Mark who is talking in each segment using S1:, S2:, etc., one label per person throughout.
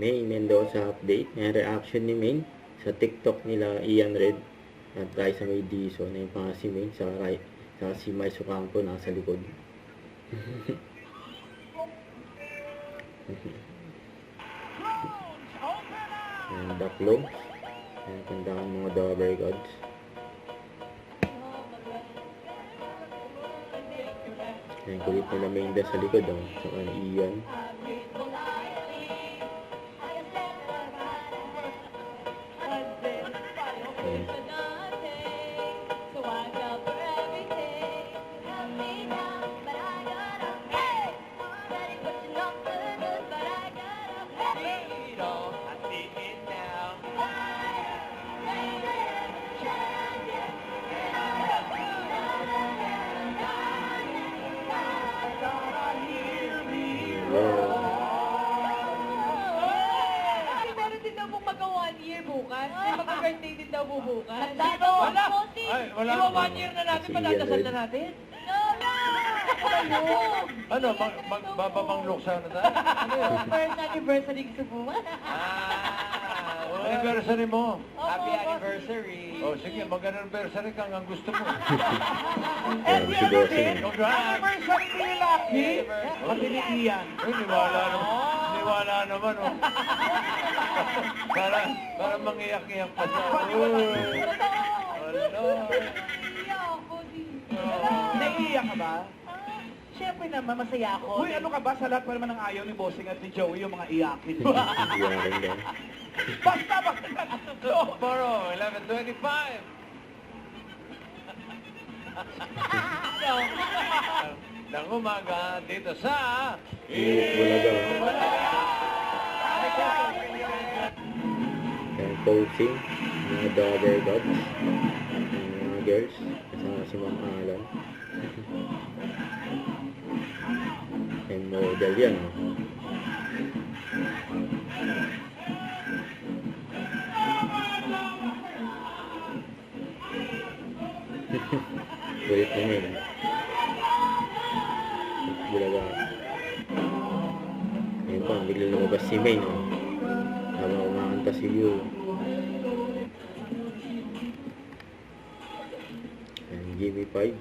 S1: May Mendoza update. May reaction ni Main sa TikTok nila Ian Red at Raisa May Dizon. Ayun pa nga si Main sa si Mai Sucampo nasa likod. And Daklo. Ayan, tandaan mga Dover Gods. Ayan, kulit nila Main sa likod. Oh. Saka ni Ian.
S2: Meron din daw pong mag-1 year bukas. May mag-birthday din daw po bukas.
S3: Wala! Ay, wala.
S2: Di ba 1 year na natin? Padadasal na natin?
S3: Ano, magbababang luksa na tayo? Ano yun?
S2: First anniversary gusto po.
S3: Anniversary mo.
S2: Happy anniversary.
S3: Oh, sige, mag-anniversary ka ang gusto mo.
S1: Ayan, si Bossing.
S3: Anniversary ni Lucky. Pati ni Ian. Ay, niwala naman. Niwala naman, oh. Para mangiyak-iyak pa siya.
S4: Naiiyak ka ba?
S2: Siyempre naman, masaya ako.
S4: Uy, ano ka ba? Sa lahat pa naman ng ayaw ni Bossing at ni Joey, yung mga iyakin.
S1: Iyan daw.
S4: Basta ba?
S3: Tomorrow, 11:25. Ng umaga dito sa...
S1: Bulaga. Ayan, coaching. Mga Dover Gods. Mga girls. Kasama si Ma'am Alan. And model yan. Oh. Kulit na yun. Bulaga. Ayun pa, biglang lumabas si Main. Oh. Habang umakanta si Yu. And Jimmy 5.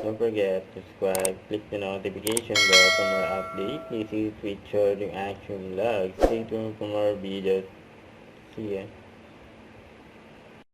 S1: Don't forget to subscribe, click the notification bell for more updates. This is Twitch Reaction Vlog. Stay tuned for more videos. See ya.